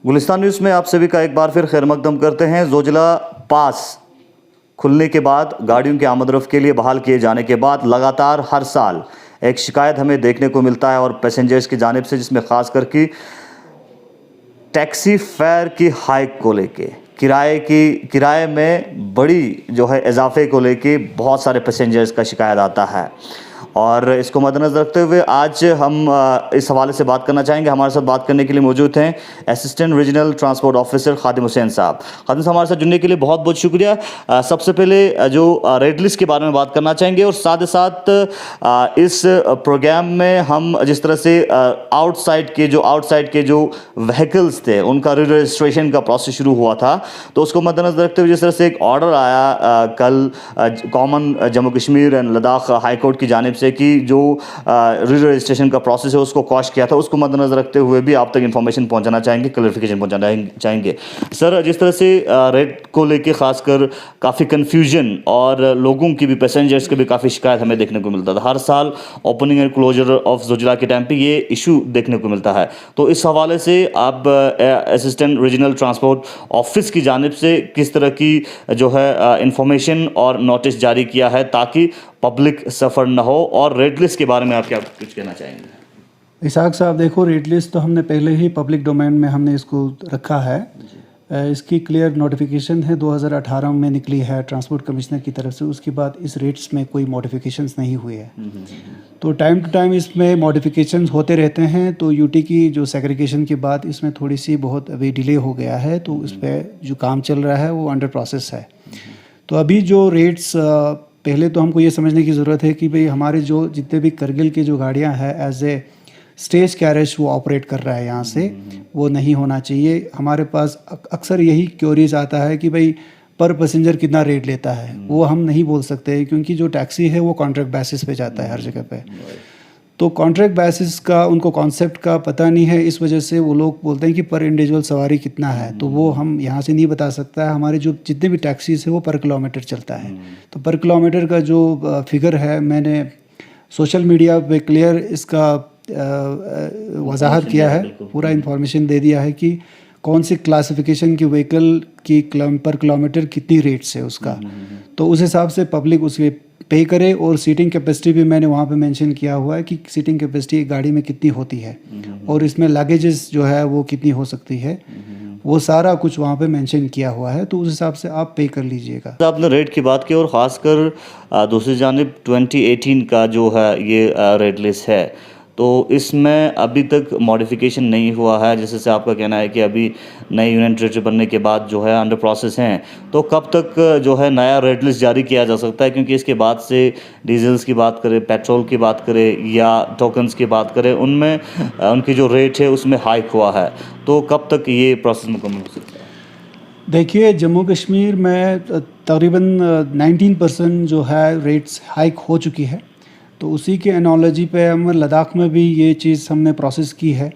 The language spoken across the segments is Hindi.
गुलिस्तान न्यूज़ में आप सभी का एक बार फिर खैर मकदम करते हैं। जोजिला पास खुलने के बाद गाड़ियों के आमद-रफ्त के लिए बहाल किए जाने के बाद लगातार हर साल एक शिकायत हमें देखने को मिलता है और पैसेंजर्स की जानिब से, जिसमें ख़ास करके टैक्सी फेयर की हाइक को लेके, किराए में बड़ी जो है इजाफे को लेके बहुत सारे पैसेंजर्स का शिकायत आता है। और इसको मद्देनज़र रखते हुए आज हम इस हवाले से बात करना चाहेंगे। हमारे साथ बात करने के लिए मौजूद हैं असिस्टेंट रीजनल ट्रांसपोर्ट ऑफिसर खादिम हुसैन साहब। खादिम साहब, हमारे साथ जुड़ने के लिए बहुत बहुत शुक्रिया। सबसे पहले जो रेड लिस्ट के बारे में बात करना चाहेंगे और साथ ही साथ इस प्रोग्राम में हम जिस तरह से आउटसाइड के जो व्हीकल्स थे उनका रजिस्ट्रेशन का प्रोसेस शुरू हुआ था, तो उसको मद्देनज़र रखते हुए जिस तरह से एक ऑर्डर आया कल common Jammu Kashmir and Ladakh high court की जानिब से कि जो रजिस्ट्रेशन का प्रोसेस है उसको कॉश किया था, उसको मद्देनज़र रखते हुए भी आप तक इन्फॉर्मेशन पहुंचाना चाहेंगे, क्लैरिफिकेशन पहुंचाना चाहेंगे। सर, जिस तरह से रेट को लेके खासकर काफ़ी कन्फ्यूजन और लोगों की भी, पैसेंजर्स की भी काफ़ी शिकायत हमें देखने को मिलता था। हर साल opening and closure of Zojila के टाइम पे ये इशू देखने को मिलता है, तो इस हवाले से आप असिस्टेंट रीजनल ट्रांसपोर्ट ऑफिस की जानिब से किस तरह की जो है इंफॉर्मेशन और नोटिस जारी किया है ताकि पब्लिक सफ़र न हो, और रेड लिस्ट के बारे में आप क्या कुछ कहना चाहेंगे? इसाक साहब, देखो, रेड लिस्ट तो हमने पहले ही पब्लिक डोमेन में हमने इसको रखा है। इसकी क्लियर नोटिफिकेशन है 2018 में निकली है ट्रांसपोर्ट कमिश्नर की तरफ से। उसके बाद इस रेट्स में कोई मॉडिफिकेशंस नहीं हुए हैं, तो टाइम टू टाइम इसमें मॉडिफिकेशंस होते रहते हैं। तो यूटी की जो सेग्रीगेशन के बाद इसमें थोड़ी सी बहुत अभी डिले हो गया है, तो इस पर जो काम चल रहा है वो अंडर प्रोसेस है। तो अभी जो रेट्स, पहले तो हमको ये समझने की ज़रूरत है कि भाई हमारे जो जितने भी करगिल की जो गाड़ियाँ हैं एज ए स्टेज कैरेज वो ऑपरेट कर रहा है यहाँ से, वो नहीं होना चाहिए। हमारे पास अक्सर यही क्योरीज आता है कि भाई पर पैसेंजर कितना रेट लेता है, वो हम नहीं बोल सकते क्योंकि जो टैक्सी है वो कॉन्ट्रैक्ट बेसिस पे जाता है हर जगह पे। तो कॉन्ट्रैक्ट बेसिस का उनको कॉन्सेप्ट का पता नहीं है, इस वजह से वो लोग बोलते हैं कि पर इंडिविजुअल सवारी कितना है, तो वो हम यहाँ से नहीं बता सकता है। हमारे जो जितने भी टैक्सीज है वो पर किलोमीटर चलता है, तो पर किलोमीटर का जो फिगर है मैंने सोशल मीडिया पे क्लियर इसका वजाहत किया है, पूरा इन्फॉर्मेशन दे दिया है कि कौन सी क्लासिफिकेशन की व्हीकल की पर किलोमीटर कितनी रेट्स है उसका, तो उस हिसाब से पब्लिक उसके पे करे। और सीटिंग कैपेसिटी भी मैंने वहाँ पे मेंशन किया हुआ है कि सीटिंग कैपेसिटी गाड़ी में कितनी होती है और इसमें लगेजेस जो है वो कितनी हो सकती है, वो सारा कुछ वहाँ पे मेंशन किया हुआ है, तो उस हिसाब से आप पे कर लीजिएगा। आपने रेट की बात की और ख़ासकर दूसरी जानिब 2018 का जो है ये रेट लिस्ट है, तो इसमें अभी तक मॉडिफिकेशन नहीं हुआ है, जैसे आपका कहना है कि अभी नए यूनियन टेरिटरी बनने के बाद जो है अंडर प्रोसेस हैं, तो कब तक जो है नया रेट लिस्ट जारी किया जा सकता है? क्योंकि इसके बाद से डीजल्स की बात करें, पेट्रोल की बात करें या टोकन्स की बात करें, उनमें उनकी जो रेट है उसमें हाइक हुआ है, तो कब तक ये प्रोसेस मुकम्मल हो सकता है? देखिए, जम्मू कश्मीर में तकरीबन 19% जो है रेट्स हाइक हो चुकी है, तो उसी के एनालॉजी पे हम लद्दाख में भी ये चीज़ हमने प्रोसेस की है।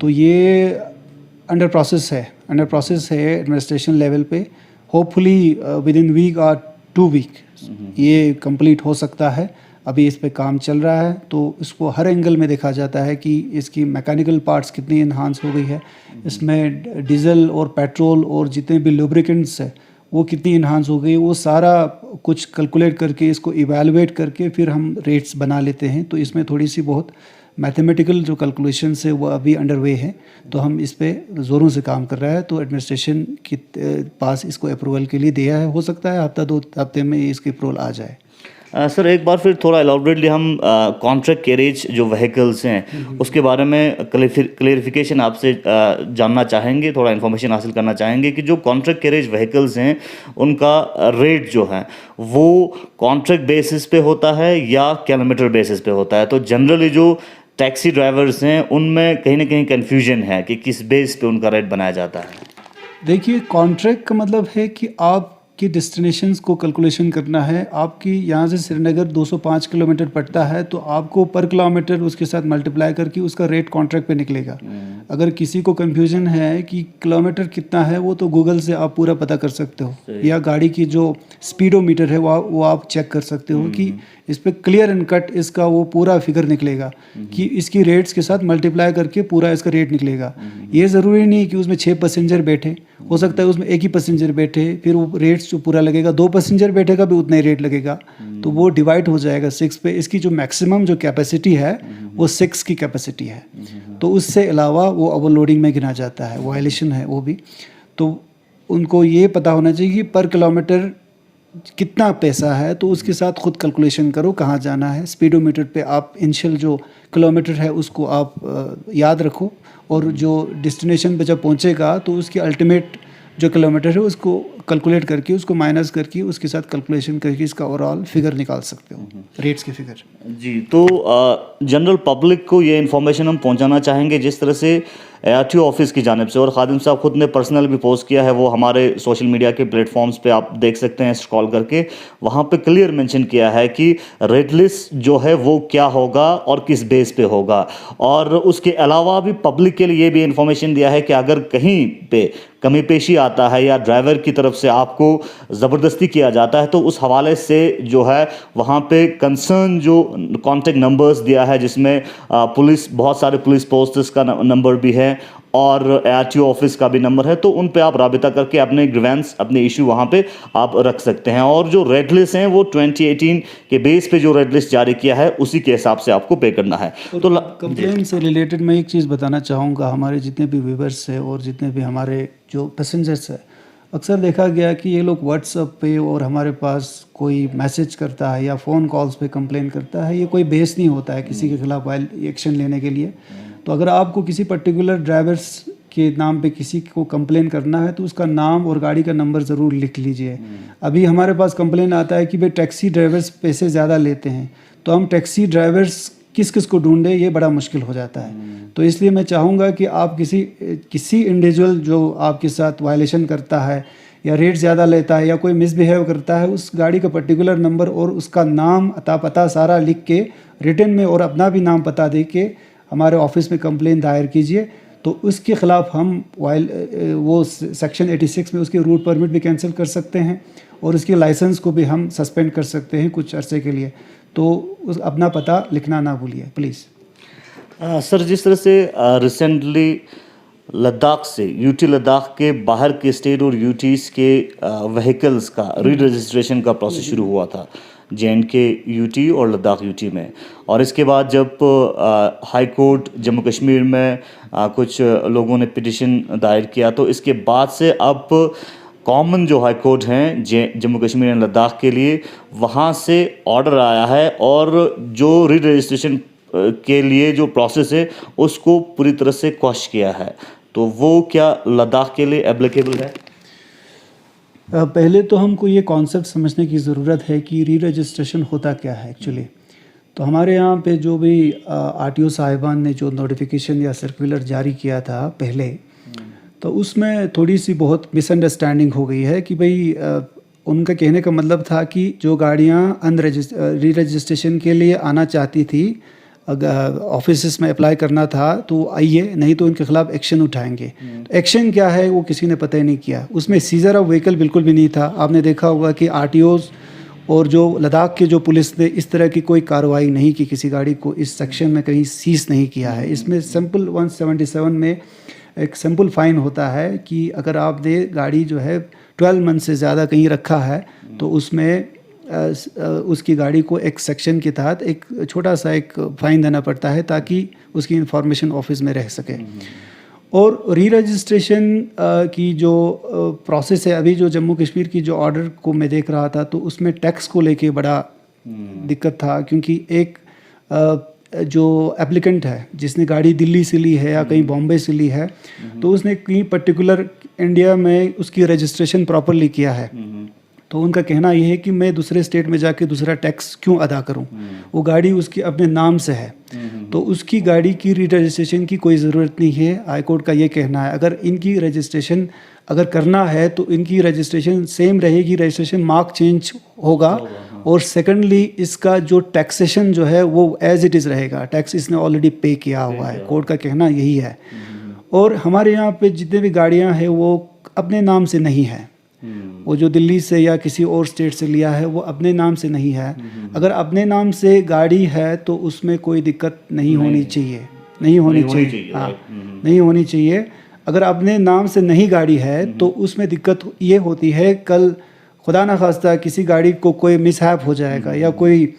तो ये अंडर प्रोसेस है एडमिनिस्ट्रेशन लेवल पे। होपफुली विद इन वीक और 2 वीक ये कंप्लीट हो सकता है। अभी इस पे काम चल रहा है, तो इसको हर एंगल में देखा जाता है कि इसकी मैकेनिकल पार्ट्स कितनी इन्हांस हो गई है, इसमें डीजल और पेट्रोल और जितने भी लुब्रिकेंट्स है वो कितनी इन्हांस हो गई, वो सारा कुछ कैलकुलेट करके इसको इवैल्यूएट करके फिर हम रेट्स बना लेते हैं। तो इसमें थोड़ी सी बहुत मैथमेटिकल जो कैलकुलेशंस है वो अभी अंडरवे है, तो हम इस पे ज़ोरों से काम कर रहा है। तो एडमिनिस्ट्रेशन के पास इसको अप्रूवल के लिए दिया है, हो सकता है हफ्ता 2 हफ्ते में इसकी अप्रूवल आ जाए। सर, एक बार फिर थोड़ा एलॉबरेटली हम कॉन्ट्रैक्ट कैरेज जो व्हीकल्स हैं उसके बारे में क्लेरिफिकेशन आपसे जानना चाहेंगे, थोड़ा इन्फॉर्मेशन हासिल करना चाहेंगे कि जो कॉन्ट्रैक्ट कैरेज व्हीकल्स हैं उनका रेट जो है वो कॉन्ट्रैक्ट बेसिस पे होता है या किलोमीटर बेसिस पे होता है? तो जनरली जो टैक्सी ड्राइवर्स हैं उनमें कहीं ना कहीं कन्फ्यूजन है कि किस बेस पे उनका रेट बनाया जाता है। देखिए, कॉन्ट्रैक्ट का मतलब है कि आप आपकी डेस्टिनेशंस को कैलकुलेशन करना है। आपकी यहाँ से श्रीनगर 205 किलोमीटर पड़ता है, तो आपको पर किलोमीटर उसके साथ मल्टीप्लाई करके उसका रेट कॉन्ट्रैक्ट पे निकलेगा। अगर किसी को कंफ्यूजन है कि किलोमीटर कितना है, वो तो गूगल से आप पूरा पता कर सकते हो, या गाड़ी की जो स्पीडोमीटर है वो आप चेक कर सकते हो कि इस पर क्लियर एंड कट इसका वो पूरा फिगर निकलेगा कि इसकी रेट्स के साथ मल्टीप्लाई करके पूरा इसका रेट निकलेगा। ये ज़रूरी नहीं कि उसमें 6 पैसेंजर बैठे, हो सकता है उसमें एक ही पैसेंजर बैठे, फिर वो रेट्स जो पूरा लगेगा, 2 पैसेंजर बैठेगा भी उतना ही रेट लगेगा, तो वो डिवाइड हो जाएगा 6 पे। इसकी जो मैक्सिमम जो कैपेसिटी है वो 6 की कैपेसिटी है, तो उससे अलावा वो ओवरलोडिंग में गिना जाता है, वायलेशन है वो भी। तो उनको ये पता होना चाहिए कि पर किलोमीटर कितना पैसा है, तो उसके साथ खुद कैलकुलेशन करो कहाँ जाना है। स्पीडोमीटर पे आप इनिशियल जो किलोमीटर है उसको आप याद रखो, और जो डेस्टिनेशन पे जब पहुँचेगा तो उसकी अल्टीमेट जो किलोमीटर है उसको कैलकुलेट करके उसको माइनस करके उसके साथ कैलकुलेशन करके इसका ओवरऑल फिगर निकाल सकते हो, रेट्स के फिगर। जी, तो जनरल पब्लिक को ये इन्फॉर्मेशन हम पहुंचाना चाहेंगे जिस तरह से ARTO ऑफिस की जानिब से, और खादिम साहब खुद ने पर्सनल भी पोस्ट किया है, वो हमारे सोशल मीडिया के प्लेटफॉर्म्स पे आप देख सकते हैं स्क्रॉल करके, वहाँ पे क्लियर मेंशन किया है कि रेड लिस्ट जो है वो क्या होगा और किस बेस पे होगा। और उसके अलावा भी पब्लिक के लिए ये भी इन्फॉर्मेशन दिया है कि अगर कहीं पे कमी पेशी आता है या ड्राइवर की तरफ से आपको ज़बरदस्ती किया जाता है, तो उस हवाले से जो है वहाँ पे कंसर्न जो कॉन्टेक्ट नंबर्स दिया है, जिसमें पुलिस, बहुत सारे पुलिस पोस्ट्स का नंबर भी है और ARTO ऑफिस का भी नंबर है, तो उन पे आप राबिता करके अपने ग्रीवेंस, अपने इशू वहाँ पे आप रख सकते हैं। और जो रेड लिस्ट हैं वो 2018 के बेस पे जो रेड लिस्ट जारी किया है उसी के हिसाब से आपको पे करना है। तो कंप्लेन से रिलेटेड मैं एक चीज़ बताना चाहूँगा, हमारे जितने भी व्यूवर्स हैं और जितने भी हमारे जो पैसेंजर्स हैं, अक्सर देखा गया कि ये लोग व्हाट्सएप पे और हमारे पास कोई मैसेज करता है या फ़ोन कॉल्स पे कंप्लेन करता है, ये कोई बेस नहीं होता है किसी के खिलाफ एक्शन लेने के लिए। तो अगर आपको किसी पर्टिकुलर ड्राइवर्स के नाम पे किसी को कंप्लेन करना है तो उसका नाम और गाड़ी का नंबर ज़रूर लिख लीजिए। अभी हमारे पास कंप्लेन आता है कि भाई टैक्सी ड्राइवर्स पैसे ज़्यादा लेते हैं, तो हम टैक्सी ड्राइवर्स किस किस को ढूंढें, ये बड़ा मुश्किल हो जाता है। तो इसलिए मैं चाहूँगा कि आप किसी इंडिविजुअल जो आपके साथ वायलेशन करता है या रेट ज़्यादा लेता है या कोई मिसबिहेव करता है, उस गाड़ी का पर्टिकुलर नंबर और उसका नाम, अता पता सारा लिख के रिटन में और अपना भी नाम पता दे के हमारे ऑफिस में कंप्लेन दायर कीजिए। तो उसके ख़िलाफ़ हम वो सेक्शन 86 में उसकी रूट परमिट भी कैंसिल कर सकते हैं और उसके लाइसेंस को भी हम सस्पेंड कर सकते हैं कुछ अरसे के लिए। तो अपना पता लिखना ना भूलिए प्लीज़। सर, जिस तरह से रिसेंटली लद्दाख से, यूटी लद्दाख के बाहर के स्टेट और यूटीज़ के व्हीकल्स का री रजिस्ट्रेशन का प्रोसेस शुरू हुआ था JNK यूटी और लद्दाख यूटी में, और इसके बाद जब हाई कोर्ट जम्मू कश्मीर में कुछ लोगों ने पिटिशन दायर किया, तो इसके बाद से अब कॉमन जो हाई कोर्ट हैं जम्मू कश्मीर एंड लद्दाख के लिए, वहाँ से ऑर्डर आया है और जो री रजिस्ट्रेशन के लिए जो प्रोसेस है उसको पूरी तरह से क्वश किया है। तो वो क्या लद्दाख के लिए एप्लीकेबल है? पहले तो हमको ये कॉन्सेप्ट समझने की ज़रूरत है कि री रजिस्ट्रेशन होता क्या है एक्चुअली। तो हमारे यहाँ पे जो भी RTO साहिबान ने जो नोटिफिकेशन या सर्कुलर जारी किया था पहले, तो उसमें थोड़ी सी बहुत मिसअंडरस्टैंडिंग हो गई है कि भाई उनका कहने का मतलब था कि जो गाड़ियाँ री रजिस्ट्रेशन के लिए आना चाहती थी, अगर ऑफिस में अप्लाई करना था तो आइए, नहीं तो उनके खिलाफ एक्शन उठाएंगे। तो एक्शन क्या है वो किसी ने पता ही नहीं किया। उसमें सीजर ऑफ व्हीकल बिल्कुल भी नहीं था। आपने देखा होगा कि RTOs और जो लद्दाख के जो पुलिस ने इस तरह की कोई कार्रवाई नहीं की, किसी गाड़ी को इस सेक्शन में कहीं सीज नहीं किया है। इसमें सिंपल 177 में एक सिंपल फ़ाइन होता है कि अगर आपने गाड़ी जो है 12 मंथ से ज़्यादा कहीं रखा है तो उसमें उसकी गाड़ी को एक सेक्शन के तहत एक छोटा सा एक फ़ाइन देना पड़ता है ताकि उसकी इंफॉर्मेशन ऑफिस में रह सके। और री रजिस्ट्रेशन की जो प्रोसेस है, अभी जो जम्मू कश्मीर की जो ऑर्डर को मैं देख रहा था तो उसमें टैक्स को लेके बड़ा दिक्कत था, क्योंकि एक जो एप्लीकेंट है जिसने गाड़ी दिल्ली से ली है या कहीं बॉम्बे से ली है, तो उसने कहीं पर्टिकुलर इंडिया में उसकी रजिस्ट्रेशन प्रॉपरली किया है, तो उनका कहना ये है कि मैं दूसरे स्टेट में जाके दूसरा टैक्स क्यों अदा करूं, वो गाड़ी उसकी अपने नाम से है, तो उसकी गाड़ी की री रजिस्ट्रेशन की कोई ज़रूरत नहीं है। हाई कोर्ट का ये कहना है अगर इनकी रजिस्ट्रेशन अगर करना है तो इनकी रजिस्ट्रेशन सेम रहेगी, रजिस्ट्रेशन मार्क चेंज होगा, और सेकंडली इसका जो टैक्सेशन जो है वो एज इट इज़ रहेगा, टैक्स इसने ऑलरेडी पे किया हुआ है। कोर्ट का कहना यही है। और हमारे यहाँ पे जितने भी गाड़ियाँ हैं वो अपने नाम से नहीं है, वो जो दिल्ली से या किसी और स्टेट से लिया है वो अपने नाम से नहीं है। अगर अपने नाम से गाड़ी है तो उसमें कोई दिक्कत नहीं होनी चाहिए, नहीं होनी चाहिए, हाँ नहीं होनी चाहिए। अगर अपने नाम से नहीं गाड़ी है तो उसमें दिक्कत ये होती है, कल खुदा ना खास्ता किसी गाड़ी को कोई मिसहैप हो जाएगा या कोई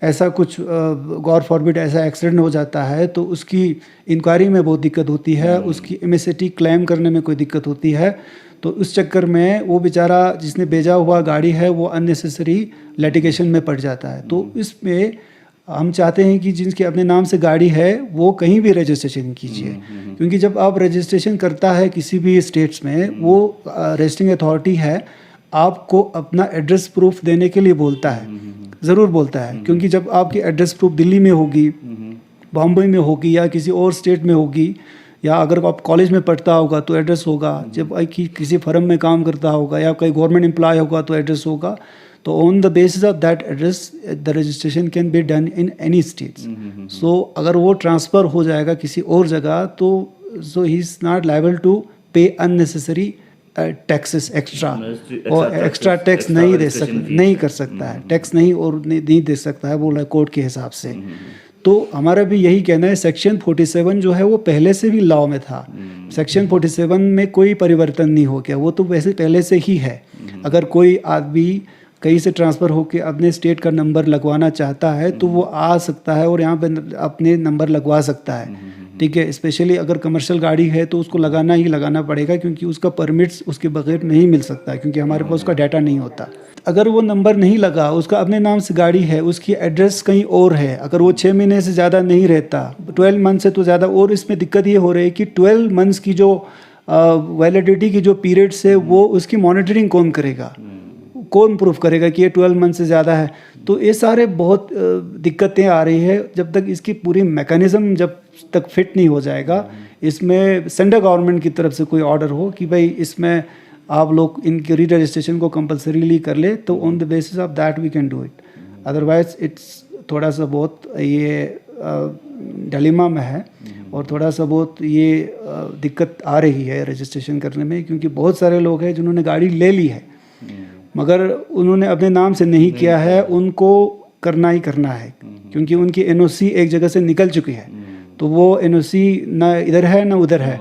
ऐसा कुछ गॉड फॉरबिड ऐसा एक्सीडेंट हो जाता है तो उसकी इंक्वायरी में बहुत दिक्कत होती है, उसकी एमएसटी क्लेम करने में कोई दिक्कत होती है। तो उस चक्कर में वो बेचारा जिसने भेजा हुआ गाड़ी है वो अननेसेसरी लिटिगेशन में पड़ जाता है। तो इसमें हम चाहते हैं कि जिनके अपने नाम से गाड़ी है वो कहीं भी रजिस्ट्रेशन कीजिए, क्योंकि जब आप रजिस्ट्रेशन करता है किसी भी स्टेट्स में, वो रजिस्ट्रिंग अथॉरिटी है आपको अपना एड्रेस प्रूफ देने के लिए बोलता है, ज़रूर बोलता है, क्योंकि जब आपकी एड्रेस प्रूफ दिल्ली में होगी, बॉम्बे में होगी या किसी और स्टेट में होगी, या अगर आप कॉलेज में पढ़ता होगा तो एड्रेस होगा, जब किसी फर्म में काम करता होगा या कोई गवर्नमेंट एम्प्लॉय होगा तो एड्रेस होगा। तो on the basis of that address the registration can be done in any states. So अगर वो ट्रांसफ़र हो जाएगा किसी और जगह तो so he is not liable to pay unnecessary taxes extra, और एक्स्ट्रा टैक्स नहीं कर सकता है, टैक्स नहीं दे सकता है बोला कोर्ट के हिसाब से। तो हमारा भी यही कहना है, सेक्शन 47 जो है वो पहले से भी लॉ में था, सेक्शन 47 में कोई परिवर्तन नहीं हो गया, वो तो वैसे पहले से ही है। अगर कोई आदमी कहीं से ट्रांसफ़र होकर अपने स्टेट का नंबर लगवाना चाहता है तो वो आ सकता है और यहाँ पे अपने नंबर लगवा सकता है, ठीक है। स्पेशली अगर कमर्शियल गाड़ी है तो उसको लगाना ही लगाना पड़ेगा, क्योंकि उसका परमिट्स उसके बगैर नहीं मिल सकता, क्योंकि हमारे पास उसका डाटा नहीं होता। अगर वो नंबर नहीं लगा, उसका अपने नाम से गाड़ी है, उसकी एड्रेस कहीं और है, अगर वो 6 महीने से ज़्यादा नहीं रहता, 12 मंथ से तो ज़्यादा, और इसमें दिक्कत ये हो रही है कि 12 मंथ्स की जो वैलिडिटी की जो पीरियड्स है वो उसकी मॉनिटरिंग कौन करेगा, कौन प्रूफ करेगा कि ये 12 मंथ से ज़्यादा है। तो ये सारे बहुत दिक्कतें आ रही है। जब तक इसकी पूरी मैकेनिज़्म जब तक फिट नहीं हो जाएगा, इसमें सेंट्रल गवर्नमेंट की तरफ से कोई ऑर्डर हो कि भाई इसमें आप लोग इनके री रजिस्ट्रेशन को कंपल्सरीली कर ले, तो on the basis of that we can do it. Otherwise it's थोड़ा सा बहुत ये डिलेमा में है और थोड़ा सा बहुत ये दिक्कत आ रही है रजिस्ट्रेशन करने में, क्योंकि बहुत सारे लोग हैं जिन्होंने गाड़ी ले ली है मगर उन्होंने अपने नाम से नहीं किया है, उनको करना ही करना है, क्योंकि उनकी एनओसी एक जगह से निकल चुकी है, तो वो एनओसी ना इधर है ना उधर है।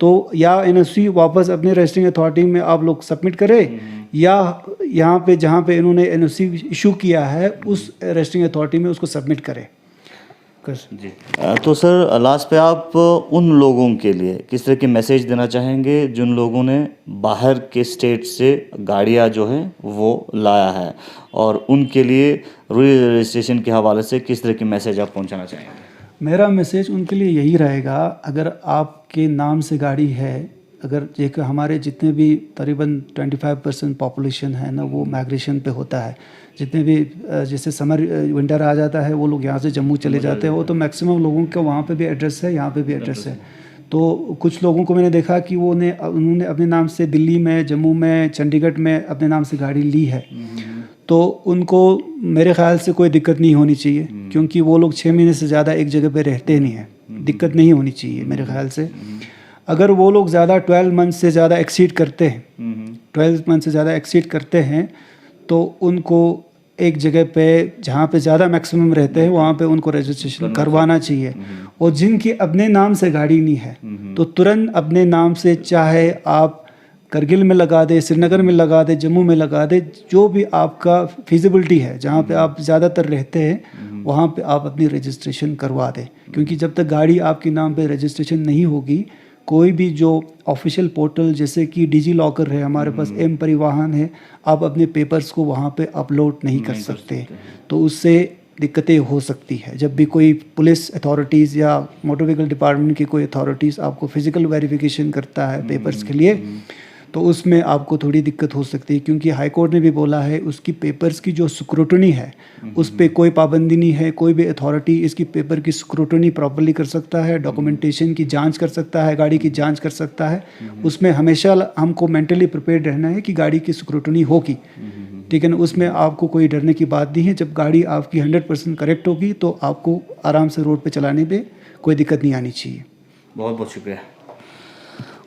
तो या एनओसी वापस अपने रजिस्ट्रिंग अथॉरिटी में आप लोग सबमिट करें, या यहाँ पे जहाँ पे इन्होंने एनओसी इशू किया है उस रजिस्ट्रिंग अथॉरिटी में उसको सबमिट करें। जी, तो सर लास्ट पे आप उन लोगों के लिए किस तरह के मैसेज देना चाहेंगे जिन लोगों ने बाहर के स्टेट से गाड़ियाँ जो है वो लाया है, और उनके लिए री रजिस्ट्रेशन के हवाले से किस तरह के मैसेज आप पहुंचाना चाहेंगे? मेरा मैसेज उनके लिए यही रहेगा, अगर आपके नाम से गाड़ी है, अगर एक हमारे जितने भी तकरीबन 25% पॉपुलेशन है ना वो माइग्रेशन पे होता है, जितने भी जैसे समर विंटर आ जाता है वो लोग यहाँ से जम्मू चले जाते हैं, वो तो मैक्सिमम लोगों का वहाँ पे भी एड्रेस है, यहाँ पे भी एड्रेस है। तो कुछ लोगों को मैंने देखा कि उन्होंने अपने नाम से दिल्ली में, जम्मू में, चंडीगढ़ में अपने नाम से गाड़ी ली है, तो उनको मेरे ख़्याल से कोई दिक्कत नहीं होनी चाहिए, क्योंकि वो लोग 6 महीने से ज़्यादा एक जगह पे रहते नहीं हैं, दिक्कत नहीं होनी चाहिए मेरे ख़्याल से। अगर वो लोग ज़्यादा 12 मंथ से ज़्यादा एक्सीड करते हैं, 12 मंथ से ज़्यादा एक्सीड करते हैं, तो उनको एक जगह पे जहाँ पे ज़्यादा मैक्सिमम रहते हैं वहाँ पे उनको रजिस्ट्रेशन करवाना चाहिए। और जिनकी अपने नाम से गाड़ी नहीं है तो तुरंत अपने नाम से, चाहे आप करगिल में लगा दे, श्रीनगर में लगा दे, जम्मू में लगा दे, जो भी आपका फिजिबिलिटी है, जहाँ पे आप ज़्यादातर रहते हैं वहाँ पे आप अपनी रजिस्ट्रेशन करवा दें, क्योंकि जब तक गाड़ी आपके नाम पे रजिस्ट्रेशन नहीं होगी, कोई भी जो ऑफिशियल पोर्टल जैसे कि डिजी लॉकर है, हमारे पास एम परिवहन है, आप अपने पेपर्स को वहाँ पे अपलोड नहीं कर सकते, तो उससे दिक्कतें हो सकती है। जब भी कोई पुलिस अथॉरिटीज़ या मोटर व्हीकल डिपार्टमेंट की कोई अथॉरिटीज़ आपको फिज़िकल वेरिफिकेशन करता है पेपर्स के लिए, तो उसमें आपको थोड़ी दिक्कत हो सकती है, क्योंकि हाई कोर्ट ने भी बोला है उसकी पेपर्स की जो स्क्रूटनी है उस पर कोई पाबंदी नहीं है। कोई भी अथॉरिटी इसकी पेपर की स्क्रूटनी प्रॉपर्ली कर सकता है, डॉक्यूमेंटेशन की जांच कर सकता है, गाड़ी की जांच कर सकता है। उसमें हमेशा हमको मेंटली प्रिपेयर्ड रहना है कि गाड़ी की स्क्रूटनी होगी, ठीक है ना। उसमें आपको कोई डरने की बात नहीं है। जब गाड़ी आपकी 100% करेक्ट होगी तो आपको आराम से रोड पे चलाने पे कोई दिक्कत नहीं आनी चाहिए। बहुत बहुत शुक्रिया,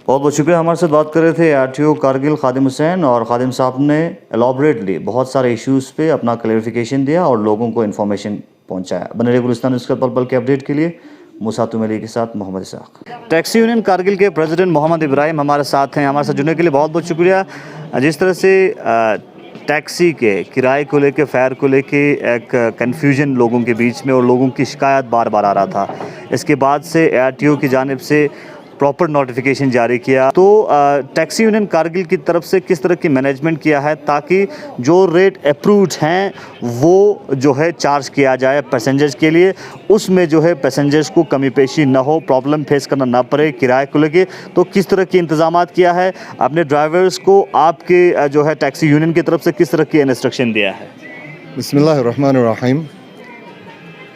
बहुत बहुत शुक्रिया। हमारे साथ बात कर रहे थे आरटीओ कारगिल खादिम हुसैन, और खादिम साहब ने एलॉबरेटली बहुत सारे इश्यूज़ पे अपना क्लैरिफिकेशन दिया और लोगों को इन्फॉर्मेशन पहुंचाया। बने रहिए गुलिस्तान न्यूज़ के पल पल के अपडेट के लिए। मूसा तुमेली के साथ मोहम्मद इसाक। टैक्सी यूनियन कारगिल के प्रेसिडेंट मोहम्मद इब्राहिम हमारे साथ हैं। हमारे साथ जुड़ने के लिए बहुत बहुत शुक्रिया। जिस तरह से टैक्सी के किराए को लेके, फेयर को लेके एक कन्फ्यूजन लोगों के बीच में और लोगों की शिकायत बार बार आ रहा था, इसके बाद से आरटीओ की जानिब से प्रॉपर नोटिफिकेशन जारी किया। तो टैक्सी यूनियन कारगिल की तरफ से किस तरह की मैनेजमेंट किया है ताकि जो रेट अप्रूव्ड हैं वो जो है चार्ज किया जाए पैसेंजर्स के लिए, उसमें जो है पैसेंजर्स को कमी पेशी ना हो, प्रॉब्लम फेस करना ना पड़े किराए को लेके। तो किस तरह के इंतजामात किया है अपने ड्राइवर्स को, आपके जो है टैक्सी यूनियन की तरफ से किस तरह की इंस्ट्रक्शन दिया है? बिस्मिल्लाहिर्रहमानिर्रहीम।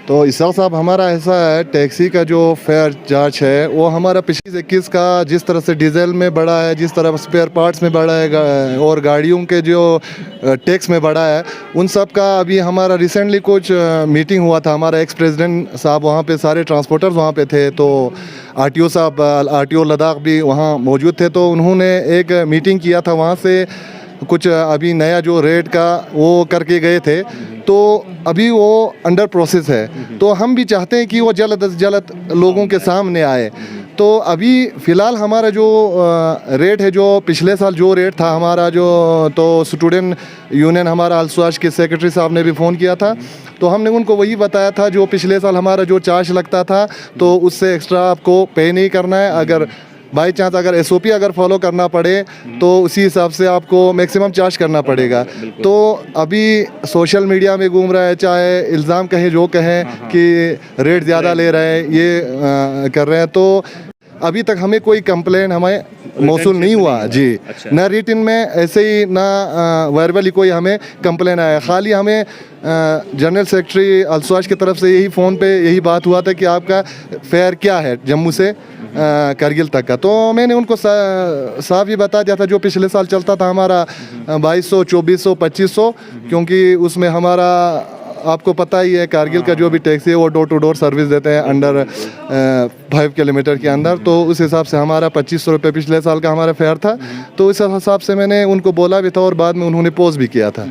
तो इसरार साहब, हमारा ऐसा है टैक्सी का जो फेयर चार्ज है वो हमारा पिछले 21 का जिस तरह से डीजल में बढ़ा है, जिस तरह स्पेयर पार्ट्स में बढ़ा है और गाड़ियों के जो टैक्स में बढ़ा है, उन सब का अभी हमारा रिसेंटली कुछ मीटिंग हुआ था। हमारा एक्स प्रेसिडेंट साहब वहाँ पे, सारे ट्रांसपोर्टर्स वहाँ पे थे, तो आरटीओ साहब, आरटीओ लद्दाख भी वहाँ मौजूद थे। तो उन्होंने एक मीटिंग किया था, वहाँ से कुछ अभी नया जो रेट का वो करके गए थे, तो अभी वो अंडर प्रोसेस है। तो हम भी चाहते हैं कि वो जल्द से जल्द लोगों के सामने आए। तो अभी फ़िलहाल हमारा जो रेट है, जो पिछले साल जो रेट था हमारा, जो तो स्टूडेंट यूनियन हमारा अलसवाज के सेक्रेटरी साहब ने भी फ़ोन किया था, तो हमने उनको वही बताया था जो पिछले साल हमारा जो चार्ज लगता था तो उससे एक्स्ट्रा आपको पे नहीं करना है। अगर बाई चांस अगर एसओपी अगर फॉलो करना पड़े तो उसी हिसाब से आपको मैक्सिमम चार्ज करना पड़ेगा। तो अभी सोशल मीडिया में घूम रहा है, चाहे इल्ज़ाम कहे जो कहें कि रेट ज़्यादा ले रहे हैं, ये कर रहे हैं, तो अभी तक हमें कोई कंप्लेन हमें मौसूल नहीं हुआ जी। अच्छा। ना रिटन में ऐसे ही ना वर्बली कोई हमें कंप्लेन आया। खाली हमें जनरल सेक्रेटरी अलसवाज की तरफ से यही फ़ोन पे यही बात हुआ था कि आपका फेयर क्या है जम्मू से कारगिल तक का। तो मैंने उनको साफ ही बता दिया था जो पिछले साल चलता था हमारा 2200, 2400, 2500, क्योंकि उसमें हमारा आपको पता ही है कारगिल का जो भी टैक्सी है वो डोर टू डोर सर्विस देते हैं अंडर 5 किलोमीटर के अंदर। तो उस हिसाब से हमारा 2500 रुपये पिछले साल का हमारा फेयर था। तो उस हिसाब से मैंने उनको बोला भी था और बाद में उन्होंने पोस्ट भी किया था।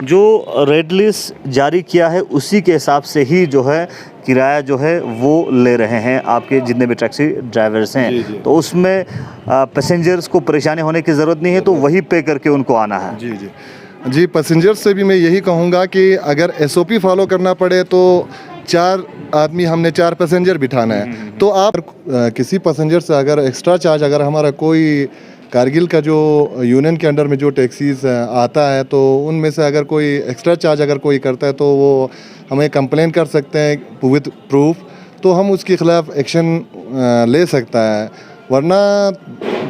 जो रेट लिस्ट जारी किया है उसी के हिसाब से ही जो है किराया जो है वो ले रहे हैं आपके जितने भी टैक्सी ड्राइवर्स हैं। तो उसमें पैसेंजर्स को परेशानी होने की ज़रूरत नहीं है, तो वही पे करके उनको आना है। जी, पैसेंजर्स से भी मैं यही कहूँगा कि अगर एसओपी फॉलो करना पड़े तो 4 आदमी, हमने 4 पैसेंजर बिठाना है। तो आप किसी पैसेंजर से अगर एक्स्ट्रा चार्ज, अगर हमारा कोई कारगिल का जो यूनियन के अंडर में जो टैक्सीज आता है तो उनमें से अगर कोई एक्स्ट्रा चार्ज अगर कोई करता है तो वो हमें कंप्लेन कर सकते हैं विद प्रूफ, तो हम उसके ख़िलाफ़ एक्शन ले सकता है। वरना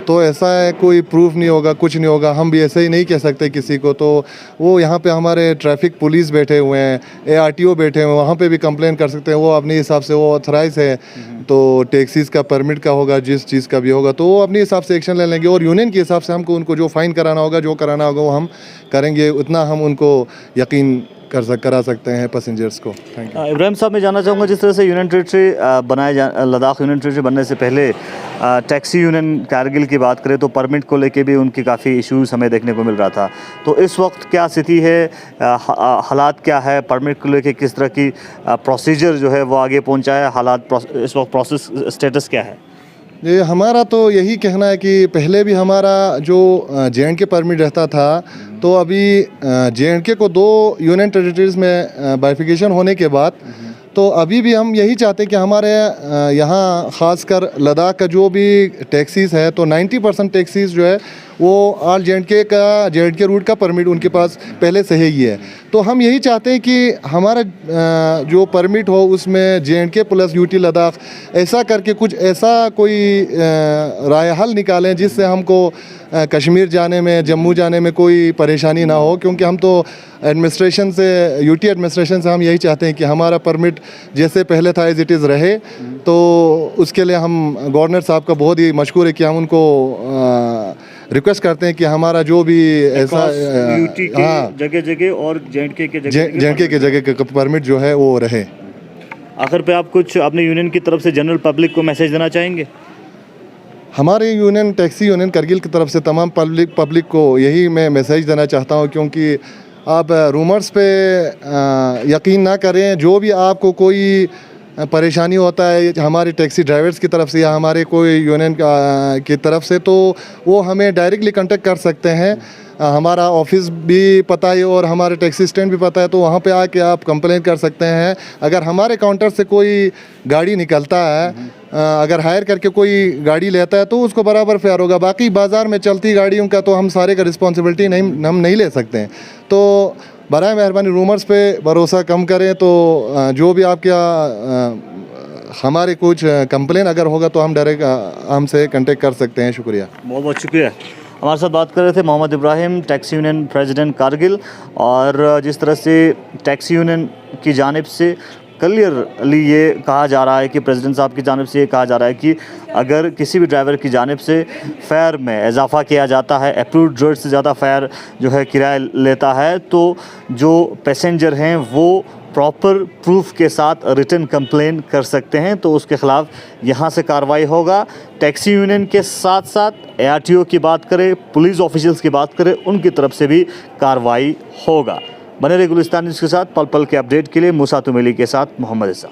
तो ऐसा है कोई प्रूफ नहीं होगा, कुछ नहीं होगा, हम भी ऐसे ही नहीं कह सकते किसी को। तो वो यहाँ पे हमारे ट्रैफिक पुलिस बैठे हुए हैं, ARTO बैठे हुए हैं, वहाँ पे भी कंप्लेन कर सकते हैं। वो अपने हिसाब से वो ऑथराइज है, तो टैक्सीज़ का परमिट का होगा, जिस चीज़ का भी होगा तो वो अपने हिसाब से एक्शन ले लेंगे। और यूनियन के हिसाब से हमको उनको जो फ़ाइन कराना होगा, जो कराना होगा वो हम करेंगे, उतना हम उनको यकीन करा सकते हैं पैसेंजर्स को। Thank you. इब्राहिम साहब, मैं जानना चाहूँगा जिस तरह से union territory Ladakh union territory बनने से पहले टैक्सी यूनियन कारगिल की बात करें तो परमिट को लेके भी उनकी काफ़ी इश्यूज़ हमें देखने को मिल रहा था। तो इस वक्त क्या स्थिति है, हालात क्या है, परमिट को लेके किस तरह की प्रोसीजर जो है वो आगे पहुँचा है, हालात इस वक्त प्रोसेस स्टेटस क्या है? ये हमारा तो यही कहना है कि पहले भी हमारा जो JNK परमिट रहता था, तो अभी JNK को 2 यूनियन टेरिटरीज़ में बाइफिकेशन होने के बाद तो अभी भी हम यही चाहते हैं कि हमारे यहाँ ख़ासकर लद्दाख का जो भी टैक्सीज़ है तो 90% टैक्सीज़ जो है वो ऑल JNK रूट का परमिट उनके पास पहले से ही है। तो हम यही चाहते हैं कि हमारा जो परमिट हो उसमें JNK प्लस यूटी लद्दाख ऐसा करके कुछ ऐसा कोई राय हल निकालें जिससे हमको कश्मीर जाने में, जम्मू जाने में कोई परेशानी ना हो, क्योंकि हम तो एडमिनिस्ट्रेशन से, यूटी एडमिनिस्ट्रेशन से हम यही चाहते हैं कि हमारा परमिट जैसे पहले था एज इट इज़ रहे। तो उसके लिए हम गवर्नर साहब का बहुत ही मशकूर है कि हम उनको रिक्वेस्ट करते हैं कि हमारा जो भी ऐसा यूटी के जगह जगह और JNK के जगह के परमिट जो है वो रहे। आखिर पे आप कुछ अपने यूनियन की तरफ से जनरल पब्लिक को मैसेज देना चाहेंगे? हमारे यूनियन, टैक्सी यूनियन करगिल की तरफ से तमाम पब्लिक को यही मैं मैसेज देना चाहता हूँ, क्योंकि आप रूमर्स पे यकीन ना करें। जो भी आपको कोई परेशानी होता है हमारे टैक्सी ड्राइवर्स की तरफ से या हमारे कोई यूनियन की तरफ से, तो वो हमें डायरेक्टली कांटेक्ट कर सकते हैं। हमारा ऑफिस भी पता है और हमारे टैक्सी स्टैंड भी पता है, तो वहाँ पे आके आप कंप्लेन कर सकते हैं। अगर हमारे काउंटर से कोई गाड़ी निकलता है, अगर हायर करके कोई गाड़ी लेता है तो उसको बराबर फेयर होगा। बाकी बाज़ार में चलती गाड़ियों का तो हम सारे का रिस्पॉन्सिबिलिटी हम नहीं ले सकते हैं। तो बराए मेहरबानी रूमर्स पे भरोसा कम करें। तो जो भी आपके हमारे कुछ कंप्लेन अगर होगा तो हम डायरेक्ट हमसे कांटेक्ट कर सकते हैं। शुक्रिया, बहुत बहुत शुक्रिया। हमारे साथ बात कर रहे थे Mohammad Ibrahim, taxi union president Kargil. और जिस तरह से टैक्सी यूनियन की जानिब से क्लियरली ये कहा जा रहा है कि प्रेसिडेंट साहब की जानिब से ये कहा जा रहा है कि अगर किसी भी ड्राइवर की जानिब से फ़ेयर में इजाफ़ा किया जाता है, अप्रूव्ड रेट से ज़्यादा फ़ेयर जो है किराया लेता है, तो जो पैसेंजर हैं वो प्रॉपर प्रूफ के साथ रिटन कंप्लेन कर सकते हैं, तो उसके ख़िलाफ़ यहाँ से कार्रवाई होगा। टैक्सी यूनियन के साथ साथ ARTO की बात करें, पुलिस ऑफिशियल्स की बात करें, उनकी तरफ से भी कार्रवाई होगा। बने रहे गुलिस्तान न्यूज़ के साथ। पल पल के अपडेट के लिए मूसा तुमेली के साथ मोहम्मद इसा।